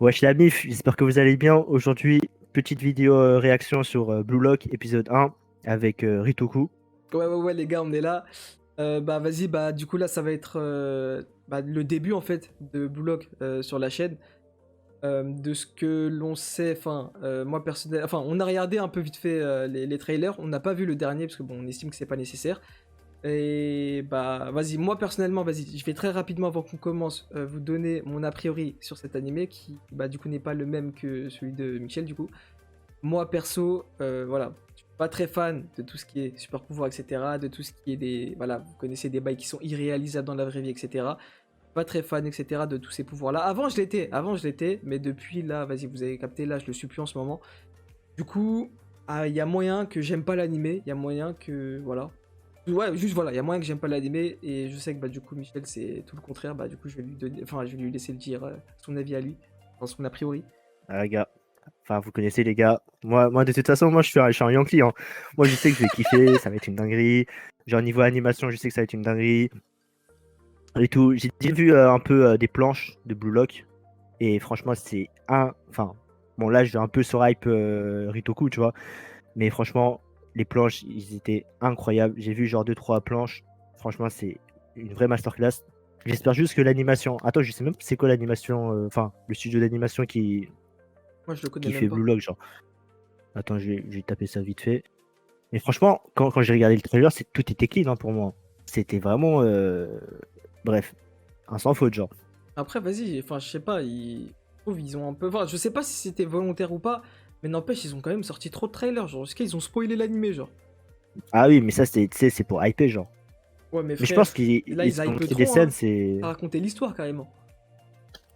Wesh la mif, j'espère que vous allez bien. Aujourd'hui, petite vidéo réaction sur Blue Lock épisode 1 avec Ritoku. Ouais, les gars, on est là. Bah, vas-y, bah, du coup, là, ça va être bah, le début, en fait, de Blue Lock sur la chaîne. De ce que l'on sait, enfin, moi, personnellement, enfin, on a regardé un peu vite fait les trailers. On n'a pas vu le dernier, parce que, bon, on estime que c'est pas nécessaire. Et, bah, vas-y, moi, personnellement, vas-y, je vais très rapidement, avant qu'on commence, vous donner mon a priori sur cet animé, qui, bah, du coup, n'est pas le même que celui de Michel, du coup. Moi, perso, voilà, je suis pas très fan de tout ce qui est super pouvoir, etc. De tout ce qui est des. Voilà, vous connaissez des bails qui sont irréalisables dans la vraie vie, etc. Pas très fan, etc. de tous ces pouvoirs-là. Avant je l'étais, mais depuis là, vas-y, vous avez capté, là, je le suis plus en ce moment. Du coup, il y a moyen que j'aime pas l'animé, il y a moyen que. Voilà. Ouais, juste voilà, il y a moyen que j'aime pas l'animé, et je sais que bah, du coup, Michel, c'est tout le contraire. Bah, du coup, je vais lui donner. Enfin, je vais lui laisser le dire son avis à lui, enfin, son a priori. Ah, les gars, enfin vous connaissez les gars. Moi de toute façon, moi je suis un Yankee, hein. Moi je sais que je vais kiffer, ça va être une dinguerie. Genre niveau animation, je sais que ça va être une dinguerie et tout. J'ai vu un peu des planches de Blue Lock et franchement c'est un. Enfin bon là je vais un peu sur hype Ritoku, tu vois. Mais franchement les planches ils étaient incroyables. J'ai vu genre deux trois planches. Franchement c'est une vraie masterclass. J'espère juste que l'animation. Attends, je sais même pas c'est quoi l'animation. Enfin, le studio d'animation Moi, je le connais qui même fait pas. Blue Lock, genre. Attends, je vais taper ça vite fait. Mais franchement, quand j'ai regardé le trailer, tout était clean hein, pour moi. C'était vraiment. Bref, un sans faute, genre. Après, vas-y, enfin, je sais pas, je trouve ils ont un peu. Enfin, je sais pas si c'était volontaire ou pas, mais n'empêche, ils ont quand même sorti trop de trailers. Genre, est-ce qu'ils ont spoilé l'animé, genre? Ah oui, mais ça, tu sais, c'est pour hyper, genre. Ouais, mais Mais je frère, pense qu'ils là, ils ils ont hype montré des trop, scènes, hein. c'est. À raconter l'histoire, carrément.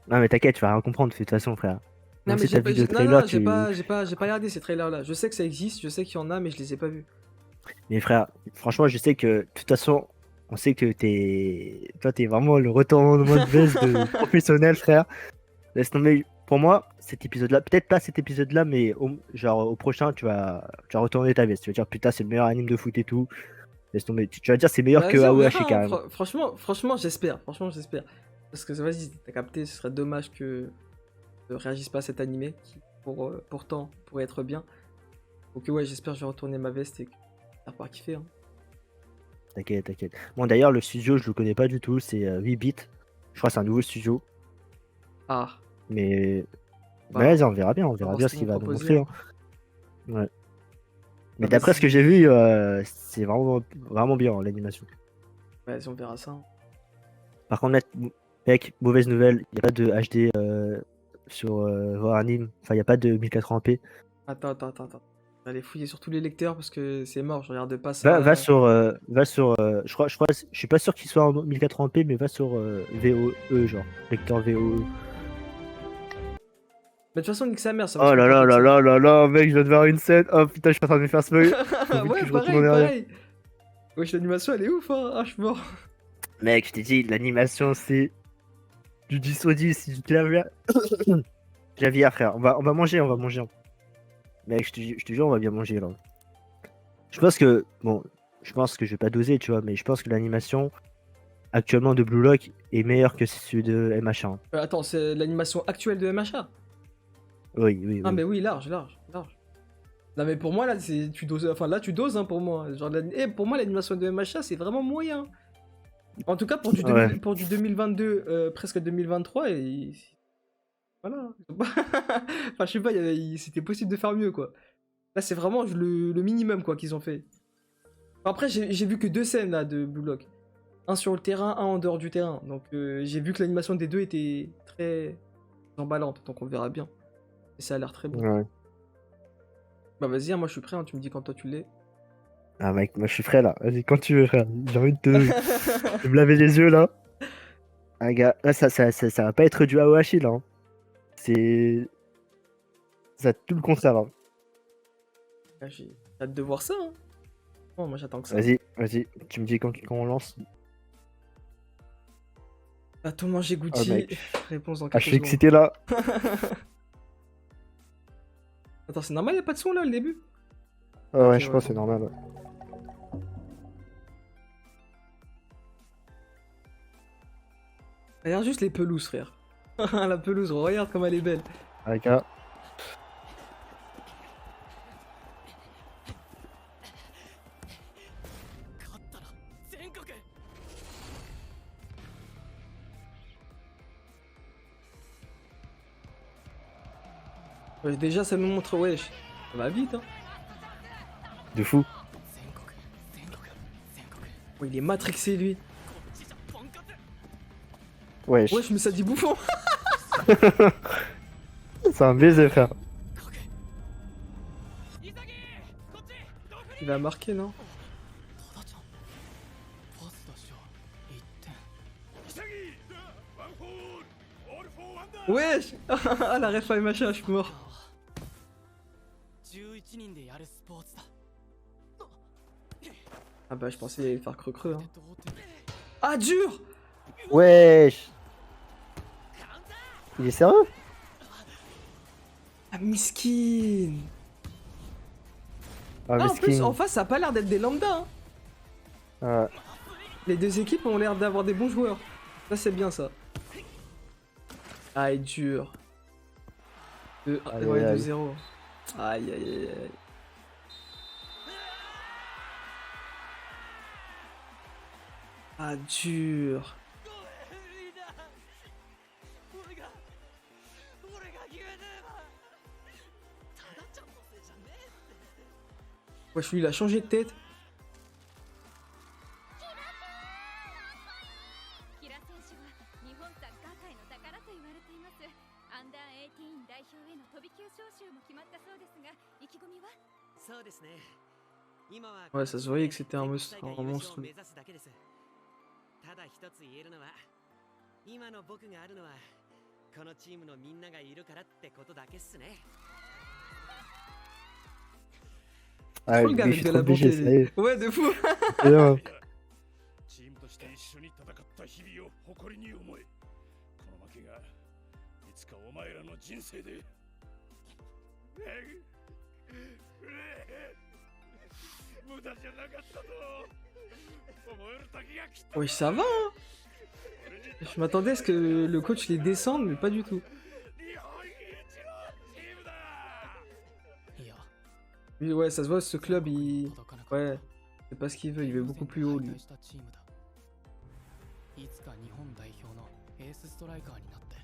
Non, mais t'inquiète, tu vas rien comprendre de toute façon, frère. Non, Même mais si t'as vu le non, trailer, j'ai pas regardé ces trailers-là. Je sais que ça existe, je sais qu'il y en a, mais je les ai pas vus. Mais frère, franchement, je sais que, de toute façon, on sait que toi, t'es vraiment le retournement de veste de professionnel, frère. Laisse tomber. Pour moi, cet épisode-là, peut-être pas cet épisode-là, mais genre au prochain, tu vas retourner ta veste. Tu vas dire, putain, c'est le meilleur anime de foot et tout. Laisse tomber. Tu vas dire, c'est meilleur que Vas-y, on verra, Aoashi hein. carrément. Franchement, j'espère. Franchement, j'espère. Parce que, vas-y, t'as capté, ce serait dommage que ne réagisse pas à cet animé, qui, pourtant, pourrait être bien. Donc, ouais, j'espère que je vais retourner ma veste et que ça va pas kiffer, hein. T'inquiète, t'inquiète. Bon, d'ailleurs, le studio, je le connais pas du tout. C'est 8 bits. Je crois que c'est un nouveau studio. Ah, Mais, mais bah, vas-y, on verra bien. On on va verra voir ce bien qu'ils ce vont qu'il va nous proposer, montrer, hein. hein. Ouais. Bah, Mais d'après ce que j'ai vas-y, vu, c'est vraiment, vraiment bien hein, l'animation. vas-y, on verra ça, hein. Par contre, mec, mauvaise nouvelle. Il n'y a pas de HD sur Voir Anime. Enfin, il n'y a pas de 1080p. Attends. Je vais aller fouiller sur tous les lecteurs parce que c'est mort, je regarde pas Va ça. sur, je suis pas sûr qu'il soit en 1080p, mais va sur VOE, genre, lecteur VOE. Mais de toute façon, nique sa mère, ça va se Oh là là contenter de là ça. là là là, mec, je viens de voir une scène. Oh putain, je suis en train de me faire spoil. Faut vite que Ouais, je retourne en pareil, arrière. pareil. Wesh, l'animation elle est ouf, hein. Ah, je suis mort. Mec, je t'ai dit, l'animation, c'est du 10 au 10. Du clavier. Clavier, frère. On va manger, on va manger, hein. Mec, je te jure, on va bien manger là. Je pense que, bon, je pense que je vais pas doser, tu vois, mais je pense que l'animation actuellement de Blue Lock est meilleure que celui de MH1, hein. Attends, c'est l'animation actuelle de MHA? Oui, oui, Ah, mais oui. oui, large. Non, mais pour moi, là, tu doses. Enfin, là, tu doses, hein, pour moi. Genre, pour moi, l'animation de MHA, c'est vraiment moyen. En tout cas, pour du, Ouais. 2000 pour du 2022, presque 2023, et. Voilà. Enfin, je sais pas, c'était possible de faire mieux, quoi. Là, c'est vraiment le minimum, quoi, qu'ils ont fait. Après, j'ai vu que deux scènes, là, de Blue Lock. Un sur le terrain, un en dehors du terrain. Donc, j'ai vu que l'animation des deux était très emballante. Donc, on verra bien. Et ça a l'air très bon. Ouais. Bah, vas-y, hein, moi, je suis prêt, hein, tu me dis quand toi tu l'es. Ah mec, moi je suis prêt là. Vas-y, quand tu veux, frère. J'ai envie de me laver les yeux là. Ah gars, là ça va pas être du Aohashi là, hein. C'est ça tout le contraire, hein. Ah, j'ai hâte de voir ça, hein. Bon, moi, j'attends que ça. Vas-y, tu me dis quand on lance. Va tout manger Oh Gucci. mec. Réponse dans Ah, je quelques suis secondes. excité là. Attends, c'est normal, y a pas de son là, le début? Ah Ah, ok, ouais, je ouais. pense que c'est normal, ouais. Regarde juste les pelouses, frère. La pelouse, regarde comme elle est belle. Regarde. Ouais, déjà, ça nous montre, wesh. Ça va vite, hein. De fou. Oh, il est matrixé, lui. Wesh. Wesh, mais ça dit bouffon. C'est un baiser, frère. Il va marquer, non? Wesh. Ah, la ref machin, je suis mort. Ah bah, je pensais qu'il allait faire creux-creux, hein. Ah, dur. Wesh. Il est sérieux? Ah, miskin. Ah, Ah, en plus, miskin. en face, ça a pas l'air d'être des lambda, hein. Ouais. Les deux équipes ont l'air d'avoir des bons joueurs. Ça, c'est bien, ça. Ah, il est dur. Aïe, Ouais, aïe, aïe. 2-0. Aïe, aïe, aïe, aïe. Ah, dur. Wesh, lui, il a changé de tête. キラ選手は日本サッカー界の宝と言われています。アンダー18代表への飛び級招集も決まったそうですが、意気込みは？そうですね。今は Ouais, ça se voyait que c'était un monstre. 目指すだけです。ただ一つ言えるのは、今の僕があるのはこのチームのみんながいるからってことだけっすね。 Ah, Trop le lui, gars je avec suis de trop la obligé, bonté. ça y est. Ouais, de fou. C'est bien. チームとして一緒に戦った日々を誇りに思え。この負けがいつかお前らの人生で無駄じゃなかったと思える時が来た。 Wesh, ça va, hein. Je m'attendais à ce que le coach les descende, mais pas du tout. 日本一のチームだ。 Lui, ouais, ça se voit, ce club, il... Ouais, c'est pas ce qu'il veut, il veut beaucoup plus haut, lui. いつか日本代表のエースストライカーになって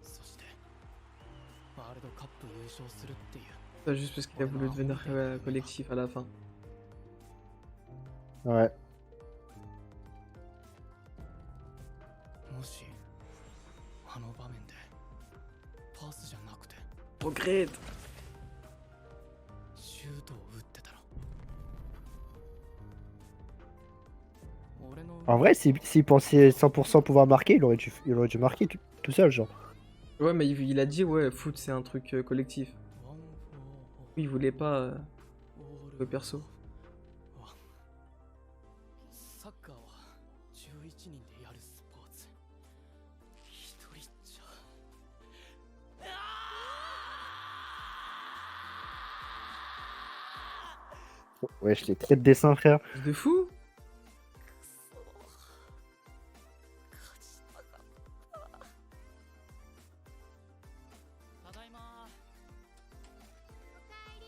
そしてワールドカップ優勝するっていう Pas juste parce qu'il a voulu devenir collectif à la fin. Ouais. もしあの場面でパスじゃなくて Regrette. シュートを打ってたら俺の En vrai, s'il pensait 100% pouvoir marquer, il aurait dû marquer tout seul, genre. Ouais, mais il a dit, ouais, foot, c'est un truc collectif. ワンフォーLui, il voulait pas オール le perso. サッカーは11人でやるスポーツ一人じゃ Ouais, je l'ai très de dessin, frère. De fou. ただいまおかえり。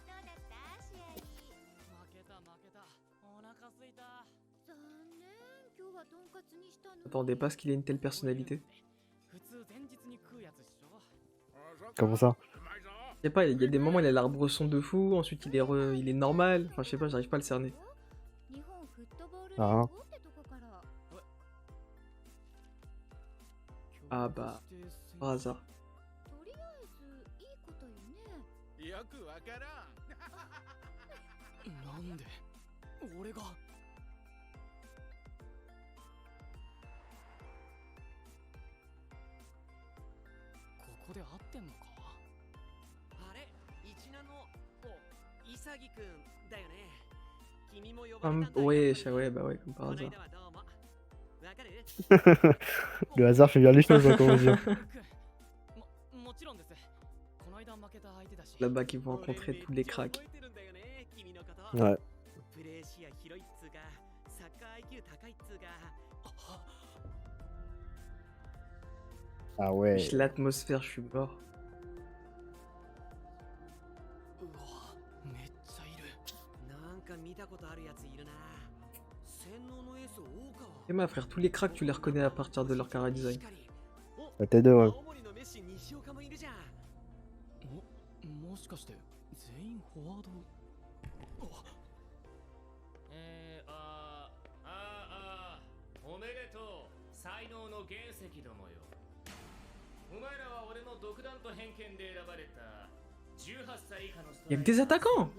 どうだった試合？負けたお腹すいた残念。今日はとんかつにしたの。 J'attendais pas à ce qu'il ait une telle personnalité. 普通前日に食うやつっしょ Comment ça? Je sais pas, il y a des moments, il a l'arbre son de fou, ensuite il est normal. Enfin, je sais pas, j'arrive pas à le cerner. 日本フットボールああ連合ってとこから Ah bah, par hasard. とりあえずいいことよね。よくわからん。なんで俺がここで合ってんのかあれ、一ナのイサギくんだよね。君も呼ばれた Hum, んだ。 ouais, ouais, bah ouais, comme par この hasard. 間はどうも。わかる？ Le hasard fait bien les choses, hein, comment dire. もちろんですこの間負けた相手だし Là-bas qu'ils vont rencontrer tous les cracks. 覚えてるんだよね、君のこと。 Ouais. プレー視野広いっつうか、サッカー IQ 高いっつうか。Ah ouais. L'atmosphère, je suis mort. うわめっちゃいる。なんか見たことあるやついるな。洗脳のエース大川。 Et ma frère, tous les cracks, tu les reconnais à partir de leur cara design. La tête de ouais. 青森のメッシ西岡もいるじゃん。もしかして全員フォワード。おめでとう、才能の原石どもよ。お前らは俺の独断と偏見で選ばれた18歳以下のスト Y a que des attaquants!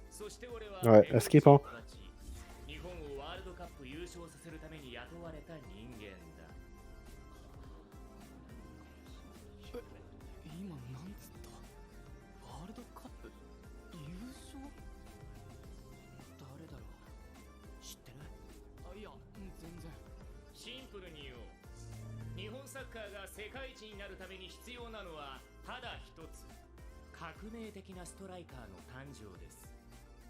そして俺は Ouais, à skip, hein. 日本をワールドカップ優勝させるために雇われた人間だ。今なんつった？ワールドカップ優勝？誰だろう？知ってる？あ、いや、全然。シンプルに言おう。日本サッカーが世界一になるために必要なのはただ一つ、革命的なストライカーの誕生です。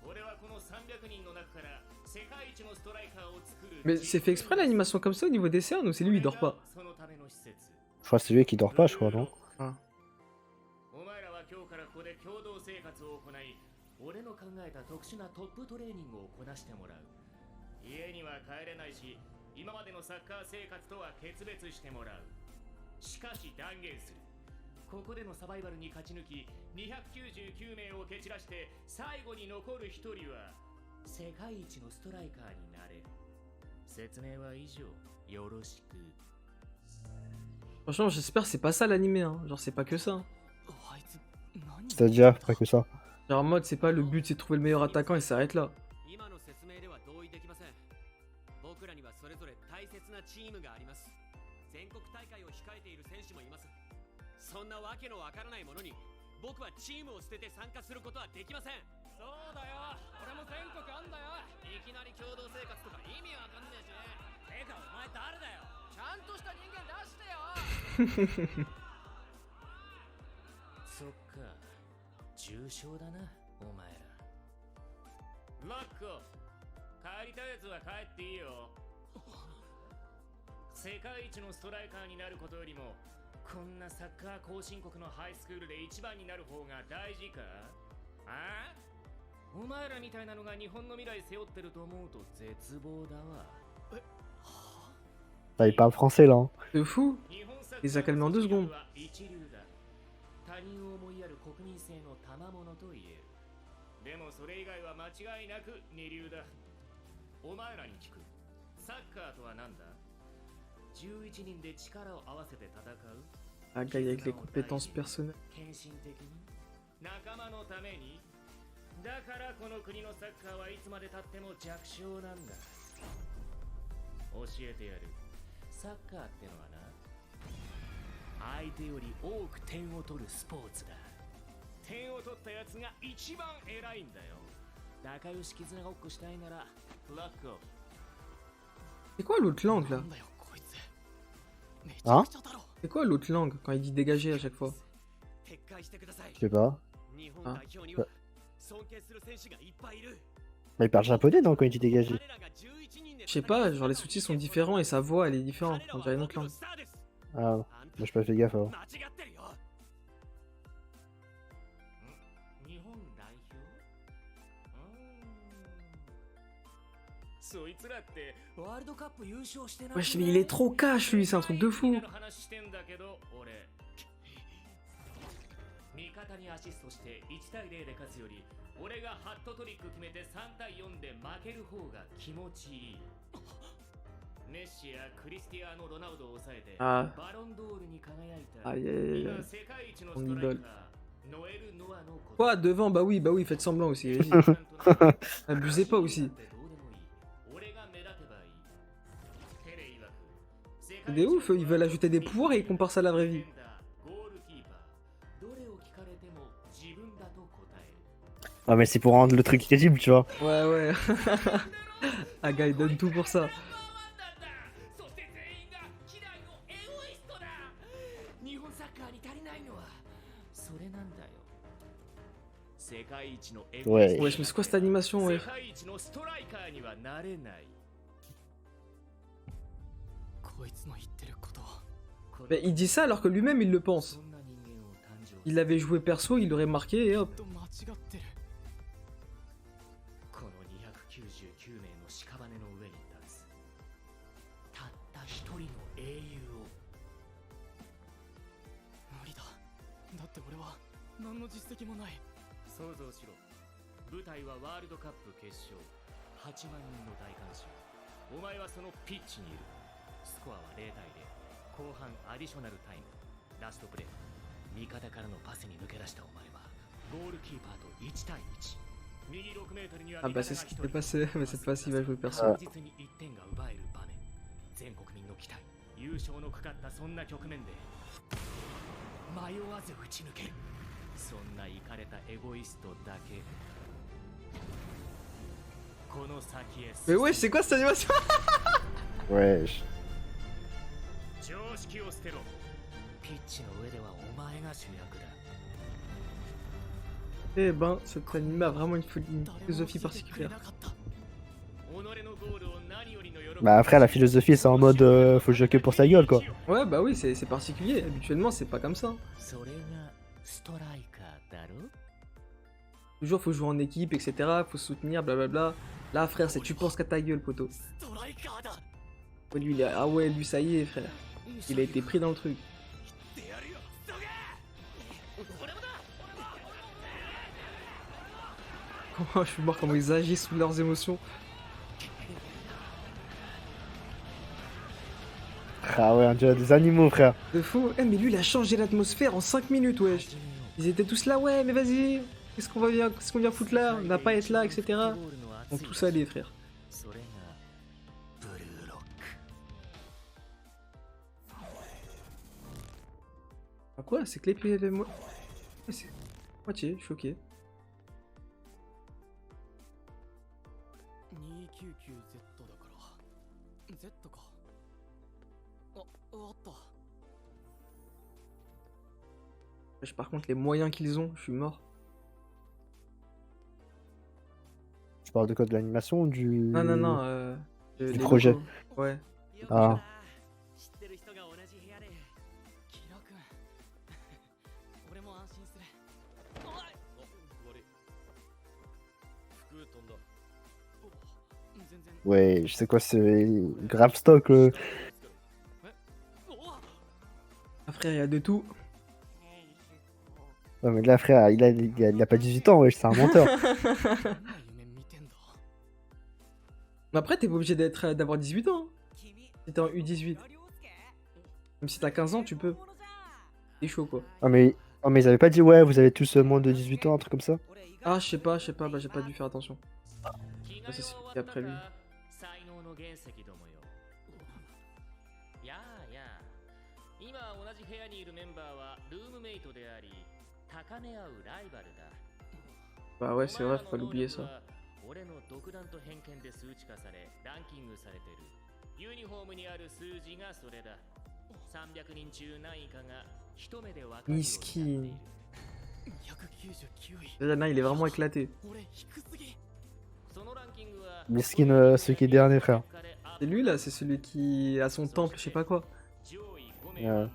俺はこの300人の中から世界一のストライカーを作る。 Mais c'est fait exprès l'animation comme ça au niveau des cernes ou c'est lui il dort pas? そのための施設。 Enfin, c'est lui qui dort pas, je crois, non? お前らは今日からここで共同生活を行い、俺の考えた特殊なトップトレーニングをこなしてもらう。家には帰れないし、今までのサッカー生活とは決別してもらう。しかし断言する。ここでのサバイバルに勝ち抜き、299名を蹴散らして最後に残る1人は世界一のストライカーになれる。説明は以上。よろしく。 Franchement, j'espère que c'est pas ça l'animé, hein. Genre, c'est pas que ça. Hein. あいつ何？ C'est-à-dire, pas que ça. Genre, en mode, c'est pas le but, c'est de trouver le meilleur attaquant et ça s'arrête là. 今の説明では同意できません。僕らにはそれぞれ大切なチームがあります。全国大会を控えている選手もいます。そんなわけのわからないものに僕はチームを捨てて参加することはできません。そうだよ、俺も全国あんだよ。いきなり共同生活とか意味わかんねえし。てかお前誰だよ。ちゃんとした人間出してよ。そっか、重症だなお前ら。ラッコ、帰りたいやつは帰っていいよ。世界一のストライカーになることよりも、こんなサッカー後進国のハイスクールで一番になる方が大事か？ああ？お前らみたいなのが日本の未来背負ってると思うと絶望だわ。Bah, il parle français, là. Hein. De fou! Les a calmés en 2 secondes. 他人を思いやる国民性の賜物と言える。でもそれ以外は間違いなく二流だ。お前らに聞く。サッカーとは何だ？11人で力を合わせて戦う。 Un gars avec les compétences personnelles. 献身的に仲間のために。だからこの国のサッカーはいつまでたっても弱小なんだ。教えてやる。サッカーってのはな、相手より多く点を取るスポーツだ。点を取ったやつが一番偉いんだよ。仲良し絆ごっこしたいならラッコ。 C'est quoi l'autre langue là? なんだよこいつ。めちゃくちゃだろ。 C'est quoi l'autre langue quand il dit dégager à chaque fois? 撤回してください。 Je sais pas. 日本代表には尊敬する選手がいっぱいいる。 Bah, il parle japonais, non, quand il dit dégagé. 彼らが11人で Je sais pas, genre les sous-titres sont différents et sa voix elle est différente. On dirait une autre langue. Ah, moi, j'ai pas fait gaffe, alors. 間違ってるよ。日本代表？そいつらってワールドカップ優勝してない。 Wesh, mais il est trop cash lui, c'est un truc de fou. 話してんだけど、俺味方にアシストして1対0で勝つより、俺がハットトリック決めて3対4で負ける方が気持ちいい。メッシやクリスティアーノ・ロナウドを抑えてあバロンドールに輝いた Aïe aïe aïe. 今 aïe. 世界一の Mon ストライ idole. カー、ノエル・ノアのこと。 Quoi, devant? Bah oui, faites semblant aussi. Vas-y. Abusez pas aussi. C'est des ouf, ils veulent ajouter des pouvoirs et ils comparent ça à la vraie vie. Ah, mais c'est pour rendre le truc crédible, tu vois. Ouais, ouais. Ah, gars, il donne tout pour ça. Ouais. Wesh, mais c'est quoi cette animation, ouais? こいつの言ってることは。こ Mais il dit ça alors que lui-même il le pense. Il avait joué perso, il l'aurait marqué et hop. と間違ってる。この299名の屍の上に立つたった一人の英雄を。無理だ。だって俺は何の実績もない。想像しろ。舞台はワールドカップ決勝。8万人の大観衆。お前はそのピッチにいる。スコアは0対0。後半アディショナルタイム。ラストプレー。味方からのパスに抜け出したお前はゴールキーパーと1対1。右6メートルには Ah bah c'est ce qui s'est passé, mais cette fois-ci il va jouer perso. 確実に1点が奪える場面。全国民の期待、優勝のかかったそんな局面で迷わず打ち抜ける。そんなイカれたエゴイストだけこの先へ Mais wesh, c'est quoi cette animation? Wesh. 常識を捨てろ。ピッチの上ではお前が主役だ。 Eh ben, cet anime a vraiment une philosophie particulière. Bah après la philosophie c'est en mode faut jouer que pour sa gueule quoi. Ouais, bah oui, c'est particulier. Habituellement, c'est pas comme ça. Toujours, faut jouer en équipe, etc. Faut soutenir, blablabla. Là, frère, c'est tu penses qu'à ta gueule, poteau. Lui, il a... Ah ouais, lui, ça y est, frère. Il a été pris dans le truc. Comment je suis mort, comment ils agissent sous leurs émotions. Ah ouais, on dirait des animaux frère. De fou. Eh, mais lui, il a changé l'atmosphère en 5 minutes, wesh. Ils étaient tous là, ouais, mais vas-y. Qu'est-ce qu'on vient foutre là? On n'a pas à être là, etc. On tous allés, frère. Ah quoi? C'est que les Ouais, c'est moitié, je suis ok. 299Z だから Z か。あ、わかった。 Wesh, par contre, les moyens qu'ils ont, je suis mort. Tu parles de quoi, de l'animation ou du... Non, non, non. Du les projet. logos. Ouais. Ah. キラ君俺も安心する。全然。 Ouais, je sais quoi, c'est grave stock. Ah, frère, il y a de tout. Ouais, mais là, frère, il a pas 18 ans, wesh, c'est un menteur. Mais après, t'es pas obligé d'avoir 18 ans. Hein. Si t'es en U18. Même si t'as 15 ans, tu peux. C'est chaud, quoi. Oh, mais ils avaient pas dit, ouais, vous avez tous moins de 18 ans, un truc comme ça? Ah, je sais pas, bah j'ai pas dû faire attention. Ça, c'est après lui. 今同じ部屋にいるメンバーはルームメイトであり高め合うライバルだ。 Bah ouais, c'est vrai, faut pas l'oublier ça. 俺の独断と偏見で数値化されランキングされてる。ユニフォームにある数字がそれだ。300人中何位かが一目で分かるようになっている。 Déjà, là, il est vraiment éclaté. Miskin, celui qui est dernier, frère. C'est lui là, c'est celui qui a son temple, je sais pas quoi. Ouais.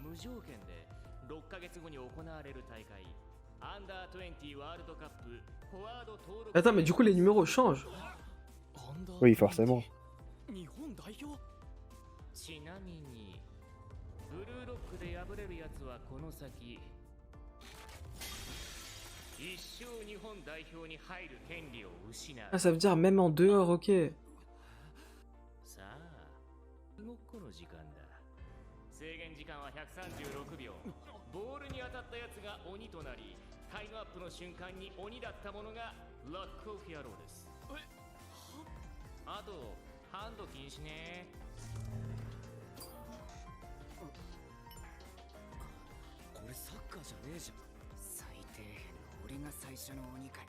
Attends, mais du coup, les numéros changent. Oui, forcément. ちなみにブルーロックで敗れるやつはこの先一生日本代表に入る権利を失う。 Ah, ça veut dire même en dehors, ok. さあ、動っこの時間だ。制限時間は136秒。ボールに当たったやつが鬼となり、タイムアップの瞬間に鬼だったものがロックオフ野郎です。あと、ハンド禁止ね。 これサッカーじゃねえじゃん。最低俺が最初の鬼かよ。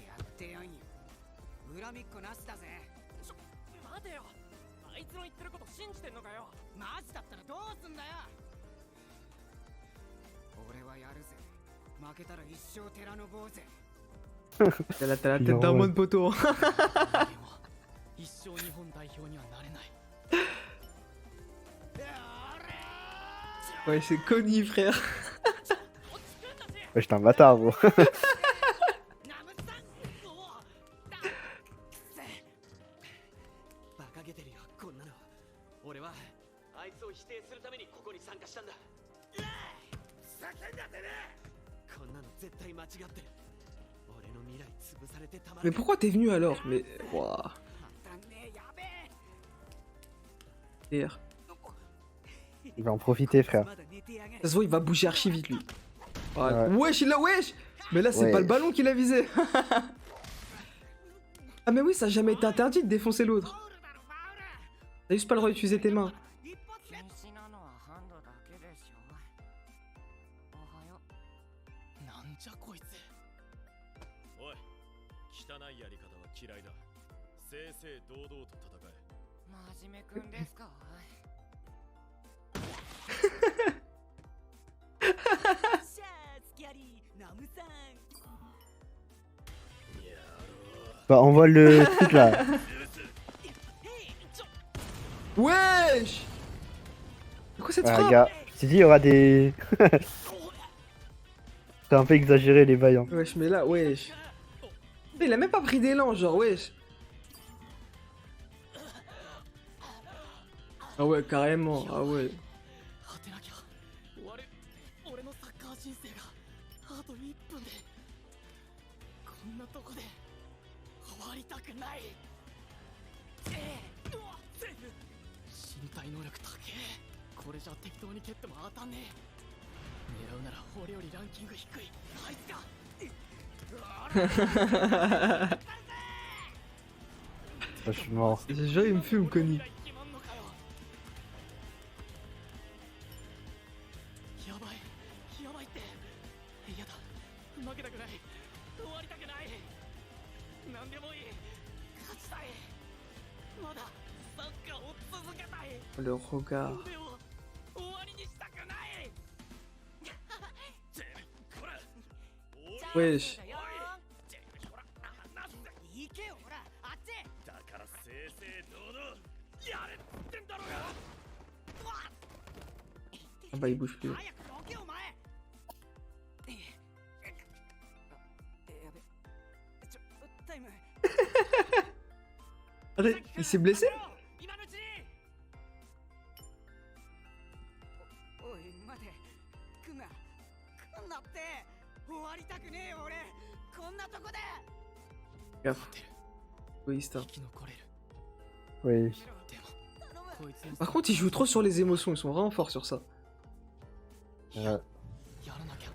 やってやんよ。恨みっこなしだぜ。待てよ。あいつの言ってること信じてんのかよ。マジだったらどうすんだよ。俺はやるぜ。負けたら一生寺の坊主。 T'as la tête d'un mode poteau. 一生日本代表にはなれない。Ouais, c'est Connie, frère. Ouais, j'étais un bâtard, gros. バカげてるよこんなの。俺はあいつを否定するためにここに参加したんだ。叫んだてねこんなの絶対間違ってる。俺の未来潰されてたま Mais るか。 pourquoi t'es venu alors? Mais. Wouah. 当たんねえやべえ DR. Il va en profiter, frère. まだ寝てやがる Ça se voit, il va bouger archi vite lui. Voilà. Ouais. Wesh, il l'a, wesh! Mais là, c'est Ouais. pas le ballon qu'il a visé. Ah, mais oui, ça a jamais été interdit de défoncer l'autre. T'as juste pas le droit d'utiliser tes mains. 一発で禁止なのはハンドだけでしょおはよなんじゃこいつ。おい汚いやり方は嫌いだ正々堂々と戦え真面目くんですかシャースキャリーナムさん Bah, envoie le truc là. Wesh! C'est quoi cette Ah, frappe? gars, je t'ai dit, il y aura des. C'est un peu exagéré, les bails. Hein. Wesh, mais là, wesh. Il a même pas pris d'élan, genre, wesh. Ah ouais, carrément, ah ouais. 果てなきゃ終わる。俺のサッカー人生があと1分で。こんなとこで終わりたくない。身体能力高え。これじゃ適当に蹴っても当たんねえ。狙うなら俺よりランキング低いあいつか。 Franchement. Déjà, il me fume, Connie. やばいやばいってやだ負けたくない終わりたくない何でもいい勝ちたいまだサッカーを続けたい Le regard. 夢を終わりにしたくない Wesh. 行けよほらあっちだから正々堂々やれってんだろうが Ah bah, il bouge plus. 早くどけお前やべタイム Allez, il s'est blessé? 今のうちにおい待て来んな来んなって終わりたくねえよ俺こんなとこで Gaffe. Égoïste. Hein. 生き残れる Oui. でもこいつの Par contre, ils jouent trop sur les émotions, ils sont vraiment forts sur ça. Ouais. やらなきゃ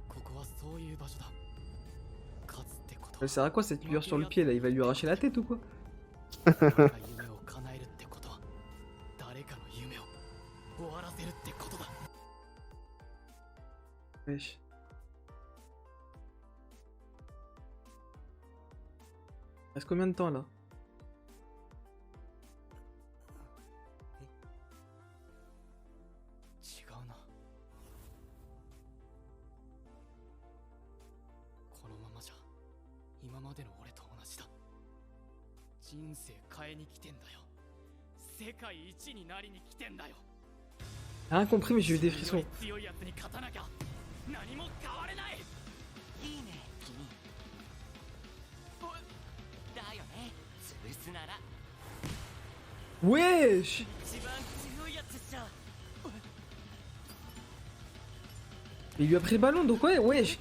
ここはそういう場所だ勝つってこと Ça sert à quoi cette lueur sur le pied là? Il va lui arracher la tête ou quoi? 誰が夢を叶えるってことは誰かの夢を終わらせるってことだ Wesh. Reste combien de temps là? 違うなこのままじゃ今までの俺と同じだ人生変えに来てんだよ世界一になりに来てんだよ J'ai rien compris, mais j'ai eu des frissons. 強いやつに勝たなきゃ何も変われないいいね君だよね潰すなら Wesh! 一番強いやつじゃ Il lui a pris le ballon, donc ouais, wesh!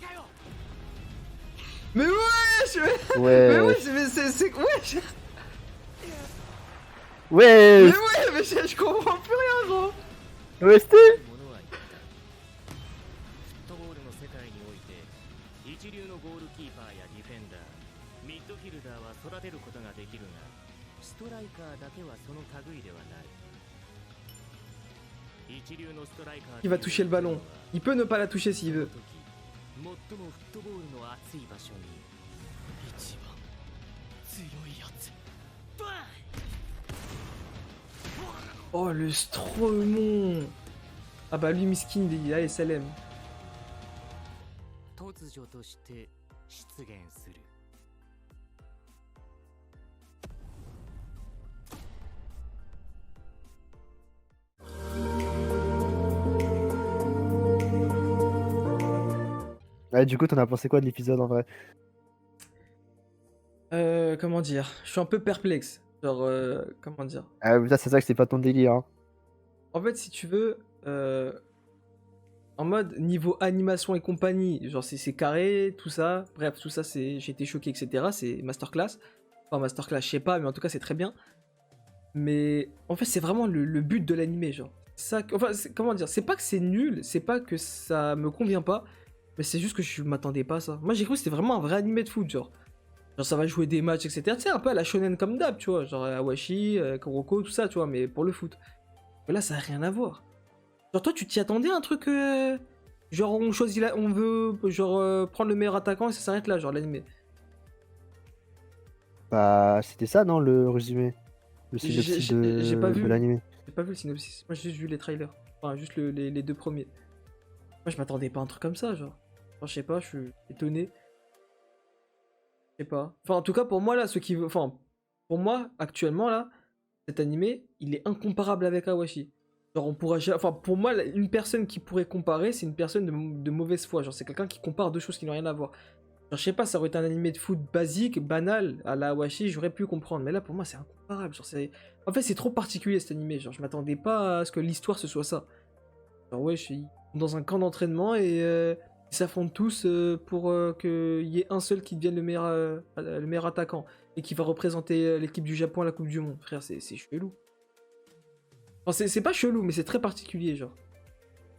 Mais wesh! Mais Ouais. wesh, mais c'est. Wesh! Ouais. Mais ouais, mais je comprends plus rien, gros! Ouais, c'était. ものは言ったフットボールの世界において一流のゴールキーパーやディフェンダーミッドフィルダーは育てることができるがストライカーだけはその類ではない一流のストライカー Il va toucher le ballon. Il peut ne pas la toucher s'il veut. 最もフットボールの熱い場所に一番強いやつ Oh, le Stromon! Ah bah lui, miskin, allez, Salem. 突如として出現する Du coup, t'en as pensé quoi de l'épisode en vrai? Comment dire? Je suis un peu perplexe. Genre, comment dire? Putain, c'est ça que c'est pas ton délire. Hein. En fait, si tu veux, en mode niveau animation et compagnie, genre c'est carré, tout ça. Bref, tout ça, j'ai été choqué, etc. C'est masterclass. Enfin, masterclass, je sais pas, mais en tout cas, c'est très bien. Mais en fait, c'est vraiment le but de l'animé, genre. Ça, enfin, comment dire? C'est pas que c'est nul, c'est pas que ça me convient pas, mais c'est juste que je m'attendais pas à ça. Moi, j'ai cru que c'était vraiment un vrai animé de foot, genre. Genre, ça va jouer des matchs, etc. Tu sais, un peu à la shonen comme d'hab, tu vois. Genre Awashi, Kuroko, tout ça, tu vois, mais pour le foot. Mais là, ça a rien à voir. Genre, toi, tu t'y attendais à un truc. Genre, on choisit on veut genre prendre le meilleur attaquant et ça s'arrête là, genre l'animé. Bah, c'était ça, non, le résumé? Le synopsis J'ai pas de vu. l'animé. J'ai pas vu le synopsis. Moi, j'ai juste vu les trailers. Enfin, juste les deux premiers. Moi, je m'attendais pas à un truc comme ça, genre. Enfin, je sais pas, je suis étonné. Je sais pas. Enfin, en tout cas, pour moi, là, ceux qui veulent. Enfin, pour moi, actuellement, là, cet animé, il est incomparable avec Awashi. Genre, on pourra jamais. Enfin, pour moi, une personne qui pourrait comparer, c'est une personne de mauvaise foi. Genre, c'est quelqu'un qui compare deux choses qui n'ont rien à voir. Genre, je sais pas, ça aurait été un animé de foot basique, banal, à la Awashi, j'aurais pu comprendre. Mais là, pour moi, c'est incomparable. Genre, en fait, c'est trop particulier cet animé. Genre, je m'attendais pas à ce que l'histoire ce soit ça. Genre, ouais, je suis dans un camp d'entraînement et ils s'affrontent tous pour qu'il y ait un seul qui devienne le meilleur attaquant et qui va représenter l'équipe du Japon à la Coupe du Monde. Frère, c'est chelou. Enfin, c'est pas chelou, mais c'est très particulier, genre.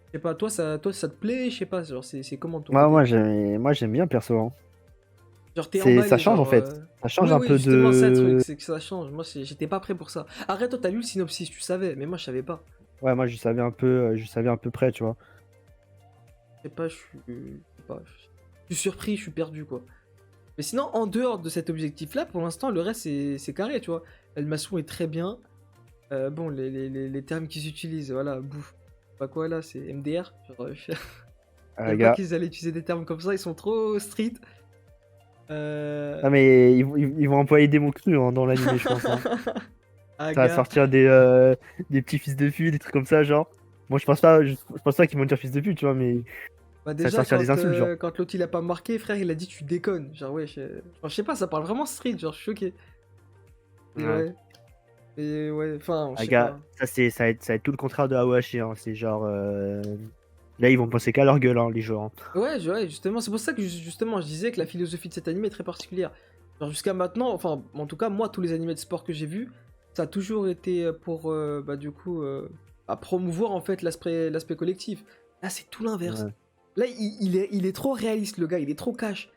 Je sais pas, toi, ça te plaît? Je sais pas, genre, c'est comment ton Moi, côté? moi, j'aime bien perso. Hein. Genre, t'es Ça emballé, change en genre. fait. Ça change Oui, un oui, peu justement, ça, le truc, de. c'est que ça change. Moi, j'étais pas prêt pour ça. Arrête, toi, t'as lu le synopsis, tu savais, mais moi, je savais pas. Ouais, moi, je savais un peu près, tu vois. Je sais pas, je suis surpris, je suis perdu, quoi. Mais sinon, en dehors de cet objectif-là, pour l'instant, le reste, c'est carré, tu vois. L'animation est très bien. Bon, les termes qu'ils utilisent, voilà, bouffe. Pas quoi, là, c'est MDR. Genre, je savais pas Gars. qu'ils allaient utiliser des termes comme ça, ils sont trop street. Ah, mais ils vont employer des mots crus hein, dans l'animé, je pense. Hein. Ah, Ça va gars. sortir des petits fils de pute, des trucs comme ça, genre. Bon, je pense pas qu'ils vont dire fils de pute, tu vois, mais Bah ça va déjà, sortir des insultes, genre. quand l'autre il a pas marqué, frère, il a dit tu déconnes. Genre, ouais, je sais pas, ça parle vraiment street, genre, je suis choqué. Et Ouais. ouais. Et ouais, enfin, je sais Gars, pas. ça va être tout le contraire de Awashi. Hein. C'est genre. Là, ils vont penser qu'à leur gueule, hein, les joueurs. Hein. Ouais, justement, c'est pour ça que justement, je disais que la philosophie de cet anime est très particulière. Genre, jusqu'à maintenant, enfin, en tout cas, moi, tous les animés de sport que j'ai vus, ça a toujours été pour, bah, du coup, à promouvoir en fait l'aspect collectif. Là, c'est tout l'inverse. Ouais. Là, il est trop réaliste, le gars, il est trop cash.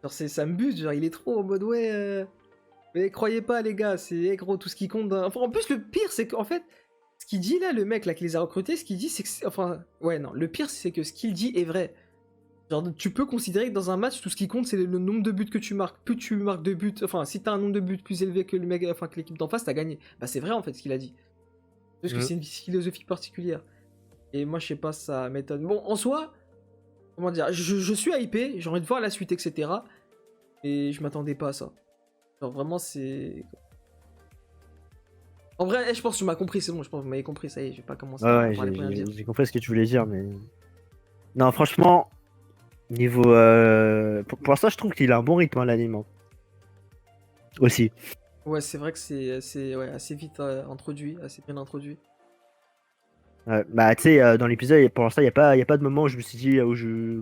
Genre, ça me bute, genre, il est trop en mode, ouais, mais croyez pas, les gars, c'est eh, gros, tout ce qui compte. Enfin, en plus, le pire, c'est qu'en fait, ce qu'il dit là, le mec là qui les a recrutés, ce qu'il dit, c'est que. Enfin, ouais, non, le pire, c'est que ce qu'il dit est vrai. Genre, tu peux considérer que dans un match, tout ce qui compte, c'est le nombre de buts que tu marques. Plus tu marques de buts, enfin, si t'as un nombre de buts plus élevé que le mec, enfin, que l'équipe d'en face, t'as gagné. Bah, c'est vrai en fait ce qu'il a dit. Parce que Mhm. c'est une philosophie particulière. Et moi, je sais pas, ça m'étonne. Bon, en soi, comment dire, je suis hypé, j'ai envie de voir la suite, etc. Et je m'attendais pas à ça. Genre, vraiment, c'est. En vrai, je pense que tu m'as compris, c'est bon, je pense que vous m'avez compris, ça y est, je vais pas commencer à Ouais, parler pour rien dire. j'ai compris ce que tu voulais dire, mais. Non, franchement, niveau. Pour l'instant, je trouve qu'il a un bon rythme, hein, l'anime. Hein. Aussi. Ouais, c'est vrai que c'est ouais, assez vite introduit, assez bien introduit. Ouais, bah, tu sais, dans l'épisode, pour l'instant, y a pas de moment où je me suis dit,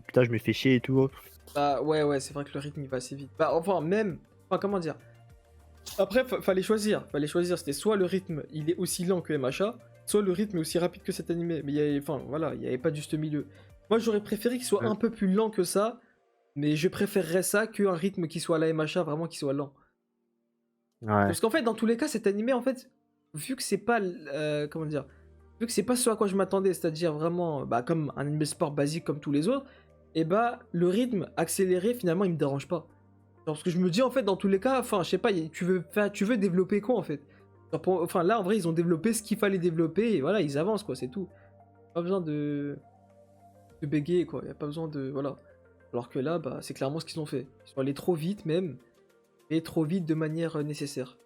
putain, je me fais chier et tout. Bah ouais, c'est vrai que le rythme il va assez vite. Bah enfin, même, enfin comment dire. Après, fallait choisir, c'était soit le rythme il est aussi lent que MHA, soit le rythme est aussi rapide que cet animé. Mais enfin voilà, il n'y avait pas de juste milieu. Moi j'aurais préféré qu'il soit Ouais. un peu plus lent que ça, mais je préférerais ça qu'un rythme qui soit à la MHA, vraiment qui soit lent. Ouais. Parce qu'en fait, dans tous les cas, cet animé, en fait, vu que c'est pas, comment dire, vu que c'est pas ce à quoi je m'attendais, c'est-à-dire vraiment, bah, comme un anime sport basique comme tous les autres, et bah, le rythme accéléré, finalement, il me dérange pas. Genre, parce que je me dis, en fait, dans tous les cas, enfin, je sais pas, tu veux développer quoi, en fait? Genre, enfin, là, en vrai, ils ont développé ce qu'il fallait développer, et voilà, ils avancent, quoi, c'est tout. Pas besoin de bégayer, quoi, y a pas besoin de, voilà. Alors que là, bah, c'est clairement ce qu'ils ont fait. Ils sont allés trop vite, même, et trop vite de manière nécessaire.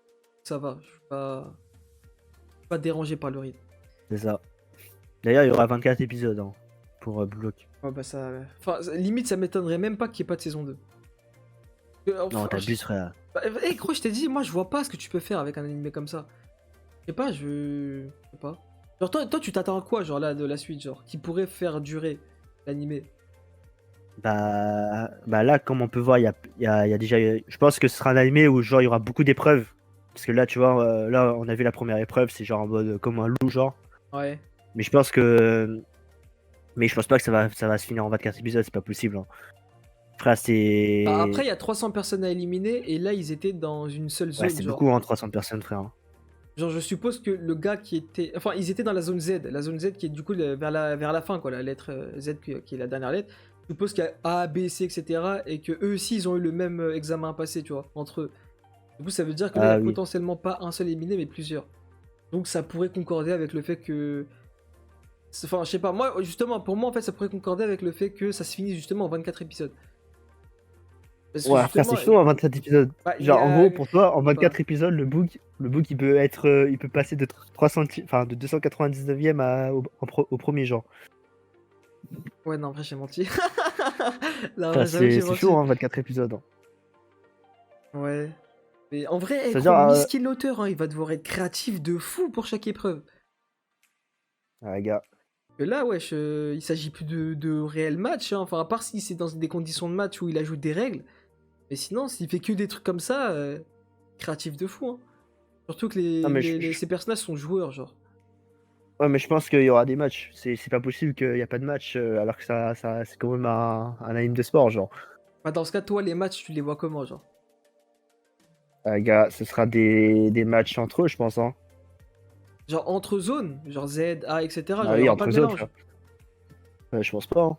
Ça va, je suis pas dérangé par le rythme. C'est ça. D'ailleurs, il y aura 24 épisodes. Hein. pour Blue Lock. Ouais, bah ça. Enfin, limite, ça m'étonnerait même pas qu'il n'y ait pas de saison 2. Non, t'abuses, frère. Eh, gros, je t'ai dit, moi, je vois pas ce que tu peux faire avec un animé comme ça. Je sais pas, je sais pas. Genre, toi, tu t'attends à quoi, genre, là, de la suite, genre, qui pourrait faire durer l'animé? Bah là, comme on peut voir, il y a déjà. Je pense que ce sera un animé où genre il y aura beaucoup d'épreuves. Parce que là, tu vois, là, on a vu la première épreuve, c'est genre en mode comme un loup, genre. Ouais. Mais je pense que. Mais je pense pas que ça va se finir en 24 épisodes, c'est pas possible, hein. Frère, c'est. Bah, après, il y a 300 personnes à éliminer, et là, ils étaient dans une seule zone, Ouais, c'est genre. beaucoup, hein, 300 personnes, frère. Genre, je suppose que le gars qui était. Enfin, ils étaient dans la zone Z. La zone Z qui est du coup vers la fin, quoi. La lettre Z qui est la dernière lettre. Je suppose qu'il y a A, B, C, etc. Et que eux aussi, ils ont eu le même examen à passer, tu vois, entre eux. Du coup, ça veut dire que là, il y a Ah oui. potentiellement pas un seul éliminé, mais plusieurs. Donc, ça pourrait concorder avec le fait que. Enfin, je sais pas. Moi, justement, pour moi, en fait, ça pourrait concorder avec le fait que ça se finisse justement en 24 épisodes. Parce que Ouais, frère, justement, c'est chaud en 27 épisodes. bah, il y Genre, en a- gros, pour toi, en je sais pas. 24 épisodes, le book, il peut être. Il peut passer de 300, enfin, de 299e au premier, genre. Ouais, non, en vrai, j'ai menti. Non, en Frère, vrai, j'avoue que j'ai c'est menti. chaud, hein, 24 épisodes, hein. Ouais. Mais en vrai, eh, C'est-à-dire, gros, miskin l'auteur, hein, il va devoir être créatif de fou pour chaque épreuve. Ah, gars. Et là, wesh, il s'agit plus de réel match, hein. Enfin, à part si c'est dans des conditions de match où il ajoute des règles. Mais sinon, s'il fait que des trucs comme ça, créatif de fou, hein. Surtout que Non, mais ces personnages sont joueurs, genre. ouais, mais je pense qu'il y aura des matchs. C'est pas possible qu'il n'y a pas de match alors que c'est quand même un anime de sport, genre. Bah, dans ce cas, toi, les matchs, tu les vois comment, genre? Ah, gars, ce sera des matchs entre eux, je pense, hein. Genre entre zones, genre Z, A, etc. Genre, Ah il y oui, aura pas entre de eux, mélange. frère. Ouais, je pense pas, hein.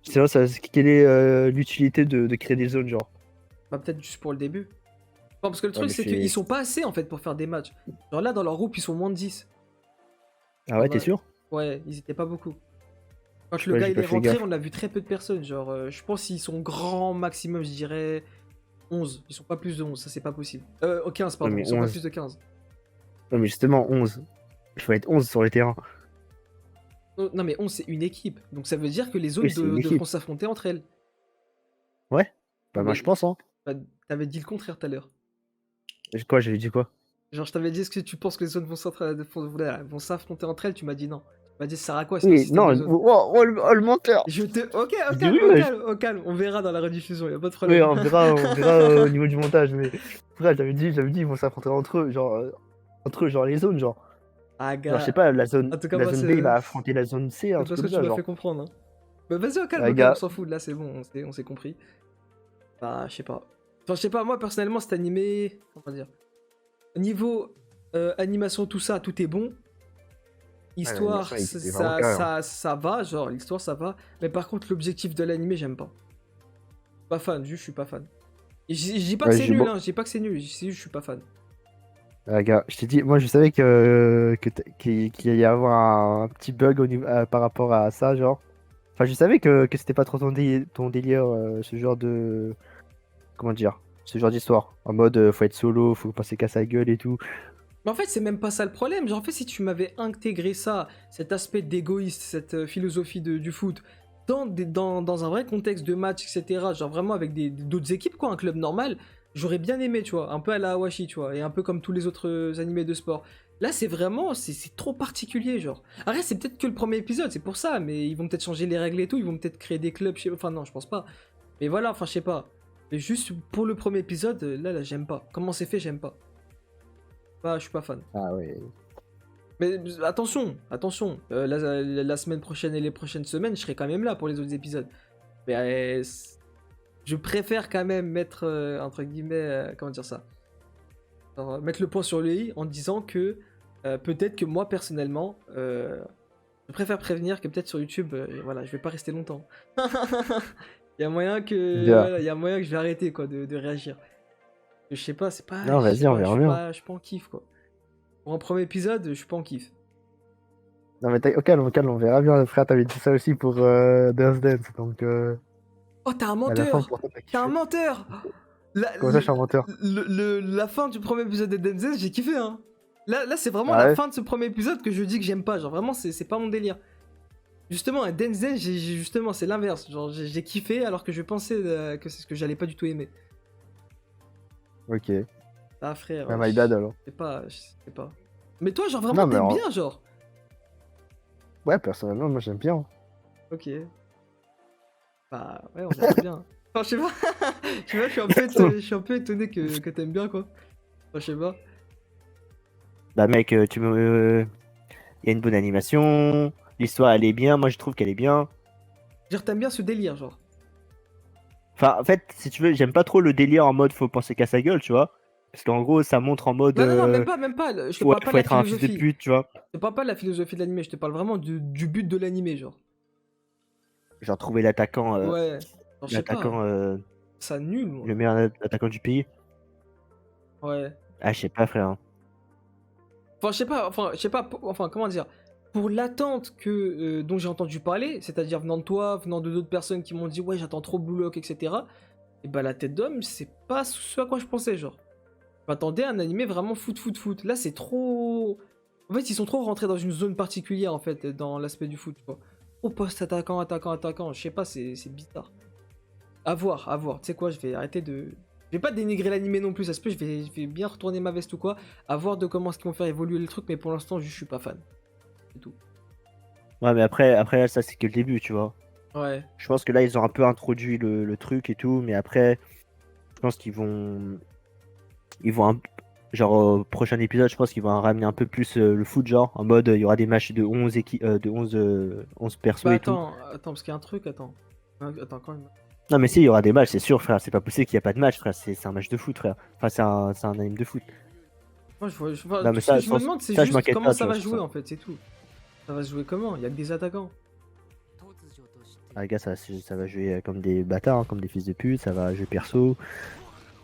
C'est vrai, quelle est l'utilité de créer des zones, genre? Bah, peut-être juste pour le début. Non, parce que le truc, mais c'est qu'ils sont pas assez, en fait, pour faire des matchs. Genre là, dans leur groupe, ils sont moins de 10. Ah ouais, t'es Ouais. sûr? Ouais, ils étaient pas beaucoup. Quand sais le pas, gars j'ai il pas est fait rentré, gaffe. on a vu très peu de personnes. Genre, je pense qu'ils sont grand maximum, je dirais 11. Ils sont pas plus de 11, ça c'est pas possible. 15, pardon, mais ils sont pas 11. plus de 15. Ouais, mais justement, 11. Il faut être 11 sur les terrains. Non, mais 11 c'est une équipe. Donc ça veut dire que les zones Oui, c'est une équipe. devront s'affronter entre elles. Ouais? Bah, Non, moi, mais- je pense, hein. Bah, t'avais dit le contraire tout à l'heure. Quoi, j'avais dit quoi? Genre, je t'avais dit, est-ce que tu penses que les zones vont s'affronter entre elles? Tu m'as dit non. Tu m'as dit, ça sert à quoi sinon Oui, système non, de zones? oh, le menteur! Je te. Ok, au Je dis calme, oui, au ouais. calme, au calme. On verra dans la rediffusion, y a pas de Oui, problème. on verra au niveau du montage, mais frère, j'avais dit, ils vont s'affronter entre eux, genre les zones, genre. Ah, Genre, je sais gars. pas, la zone, En tout cas, la moi, zone B c'est va affronter la zone C, un c'est truc parce que comme tu ça, m'as genre. fait comprendre. Hein. Bah, vas-y, au calme, Ouais, au calme, gars. on s'en fout. Là, c'est bon, on s'est compris. Bah, je sais pas. Enfin, je sais pas, moi, personnellement, cet animé. Comment dire? Niveau animation, tout ça, tout est bon. Histoire, l'animation, il est vraiment carré, hein. ça va, genre, l'histoire, ça va. Mais par contre, l'objectif de l'animé, j'aime pas. Pas fan, juste, je suis pas fan. Et je dis pas que Ouais, c'est j'ai nul, beau- hein, je dis pas que c'est nul, je dis juste, je suis pas fan. Ah, gars, je t'ai dit, moi je savais qu'il allait y avoir un petit bug par rapport à ça, genre. Enfin, je savais que c'était pas trop ton délire, ce genre de. Comment dire? Ce genre d'histoire. En mode, faut être solo, faut passer casse à la gueule et tout. Mais en fait, c'est même pas ça le problème. Genre, en fait, si tu m'avais intégré ça, cet aspect d'égoïste, cette philosophie du foot, dans un vrai contexte de match, etc., genre vraiment avec d'autres équipes, quoi, un club normal, j'aurais bien aimé, tu vois, un peu à la Awashi, tu vois, et un peu comme tous les autres animés de sport. Là, c'est vraiment, c'est trop particulier, genre. Après, c'est peut-être que le premier épisode, c'est pour ça, mais ils vont peut-être changer les règles et tout, ils vont peut-être créer des clubs, enfin non, je pense pas. Mais voilà, enfin, je sais pas. Mais juste pour le premier épisode, là, j'aime pas. Comment c'est fait, j'aime pas. Bah, je suis pas fan. Ah ouais. Mais attention, la semaine prochaine et les prochaines semaines, je serai quand même là pour les autres épisodes. Mais je préfère quand même mettre, entre guillemets, comment dire ça, genre, mettre le point sur le i en disant que peut-être que moi, personnellement, je préfère prévenir que peut-être sur YouTube, voilà, je vais pas rester longtemps. Il y a moyen que, Bien. voilà, il y a moyen que je vais arrêter, quoi, de réagir. Je sais pas, c'est pas... Non, je sais vas-y, on pas, verra je suis bien. pas- je suis pas en kiff, quoi. Pour un premier épisode, je suis pas en kiff. Non, mais au calme, on verra bien, frère. T'avais dit ça aussi pour Dance Dance, donc Oh, t'es un à la fin, menteur! pour toi, t'as T'es un kiffé. menteur! Comment ça, je suis un menteur? La fin du premier épisode de Denzel, j'ai kiffé, hein. Là c'est vraiment Ah la ouais? fin de ce premier épisode que je dis que j'aime pas. Genre, vraiment, c'est pas mon délire. Justement, un Denzen, justement, c'est l'inverse. Genre, j'ai kiffé alors que je pensais que c'est ce que j'allais pas du tout aimer. Ok. Ah, frère. Ah, my bad alors. Je sais pas. Mais toi, genre, vraiment, Non, mais t'aimes en- bien, genre. Ouais, personnellement, moi j'aime bien. Ok. Bah, ouais, on verra bien. Enfin, je sais pas. Je sais pas, je suis un peu étonné que t'aimes bien, quoi. Enfin, je sais pas. Bah, mec, il y a une bonne animation. L'histoire, elle est bien. Moi, je trouve qu'elle est bien. Genre, t'aimes bien ce délire, genre. Enfin, en fait, si tu veux, j'aime pas trop le délire en mode faut penser qu'à sa gueule, tu vois. Parce qu'en gros, ça montre en mode Non, non, non, même pas. Je te parle pas de faut la être un fils de philosophie. pute, tu vois. Je te parle pas de la philosophie de l'animé, je te parle vraiment du but de l'animé, genre. Genre, trouver l'attaquant, Ouais. Genre, je sais pas. Ça nul, moi. le meilleur attaquant du pays. Ouais. Ah, je sais pas, frère. Enfin, je sais pas, enfin, comment dire. Pour l'attente dont j'ai entendu parler, c'est-à-dire venant de toi, venant de d'autres personnes qui m'ont dit ouais, j'attends trop Blue Lock, etc. Et bah, la tête d'homme, c'est pas ce à quoi je pensais, genre. Je m'attendais à un animé vraiment foot. Là, c'est trop. En fait, ils sont trop rentrés dans une zone particulière, en fait, dans l'aspect du foot, tu vois. Trop post-attaquant. Je sais pas, c'est bizarre. À voir. Tu sais quoi, je vais arrêter de. Je vais pas dénigrer l'animé non plus, ça se peut, je vais bien retourner ma veste ou quoi. À voir de comment est-ce qu'ils vont faire évoluer le truc, mais pour l'instant, je suis pas fan. C'est tout. Ouais, mais après ça, c'est que le début, tu vois. Ouais. Je pense que là, ils ont un peu introduit le truc et tout, mais après, je pense qu'ils vont. Genre, au prochain épisode, je pense qu'ils vont ramener un peu plus le foot, genre, en mode, il y aura des matchs de 11 persos Bah et tout. attends, parce qu'il y a un truc, attends. Attends, quand même. Non, mais si, il y aura des matchs, c'est sûr, frère. C'est pas possible qu'il n'y a pas de match, frère. C'est un match de foot, frère. Enfin, c'est un anime de foot. Moi, Non, mais tout ce que ça, je me demande, c'est ça, je juste m'inquiète comment pas, ça tu vois, va sur jouer, ça. en fait, c'est tout. Ça va se jouer comment? Il y a que des attaquants. Ah, les gars, ça va jouer comme des bâtards, hein, comme des fils de pute. Ça va jouer perso.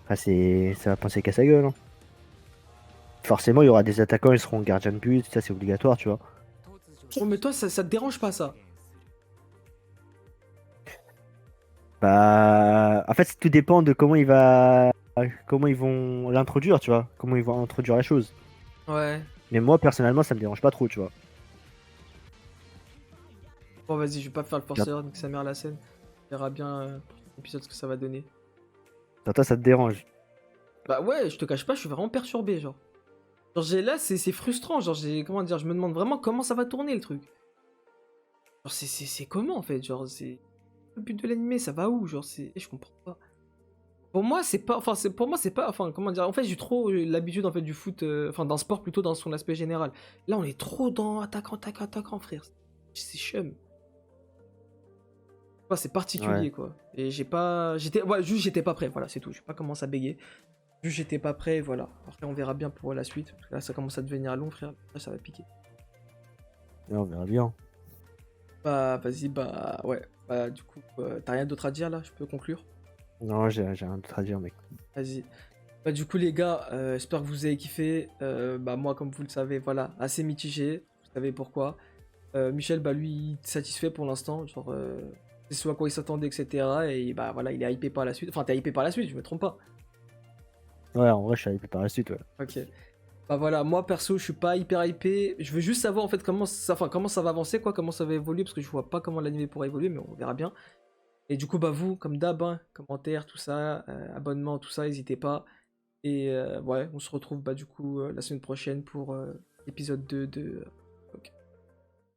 Enfin, ça va penser qu'à sa gueule, hein. Forcément, il y aura des attaquants, ils seront gardiens de but. Ça, c'est obligatoire, tu vois. Oh, mais toi, ça te dérange pas, ça? Bah, en fait, tout dépend de comment ils vont l'introduire, tu vois, comment ils vont introduire la chose. Ouais. Mais moi, personnellement, ça me dérange pas trop, tu vois. Bon, vas-y, je vais pas faire le forceur, nique sa mère la scène. On verra bien pour l'épisode ce que ça va donner. Toi, ça te dérange. Bah ouais, je te cache pas, je suis vraiment perturbé, genre. Genre, là, c'est frustrant, genre, comment dire, je me demande vraiment comment ça va tourner, le truc. Genre, c'est comment, en fait, genre, c'est... Le but de l'animé, ça va où, genre, je comprends pas. Pour moi, c'est pas... Enfin, comment dire, en fait, j'ai trop l'habitude, en fait, du foot, enfin, d'un sport, plutôt dans son aspect général. Là, on est trop dans attaquant, frère. C'est chum. Ouais, c'est particulier, Ouais. quoi. Et j'étais pas prêt, voilà, c'est tout. Je vais pas commencer à bégayer. Juste, j'étais pas prêt, voilà. Après, on verra bien pour la suite. Parce que là, ça commence à devenir long, frère. Là, ça va piquer. Ouais, on verra bien. Bah, vas-y, bah, ouais. Bah, du coup, t'as rien d'autre à dire, là? Je peux conclure? Non, j'ai rien d'autre à dire, mec. Vas-y. Bah, du coup, les gars, j'espère que vous avez kiffé. Bah, moi, comme vous le savez, voilà, assez mitigé. Vous savez pourquoi. Michel, bah, lui, il est satisfait pour l'instant. Genre, c'est ce à quoi il s'attendait, etc. Et bah, voilà, il est hypé par la suite. Enfin, t'es hypé par la suite, je me trompe pas. Ouais, en vrai, je suis hypé par la suite, ouais. Ok. Bah voilà, moi perso, je suis pas hyper hypé. Je veux juste savoir en fait comment ça va avancer, quoi, comment ça va évoluer, parce que je vois pas comment l'anime pourra évoluer, mais on verra bien. Et du coup, bah vous, comme d'hab, hein, commentaires, tout ça, abonnement, tout ça, n'hésitez pas. Et ouais, on se retrouve bah du coup la semaine prochaine pour l'épisode 2 de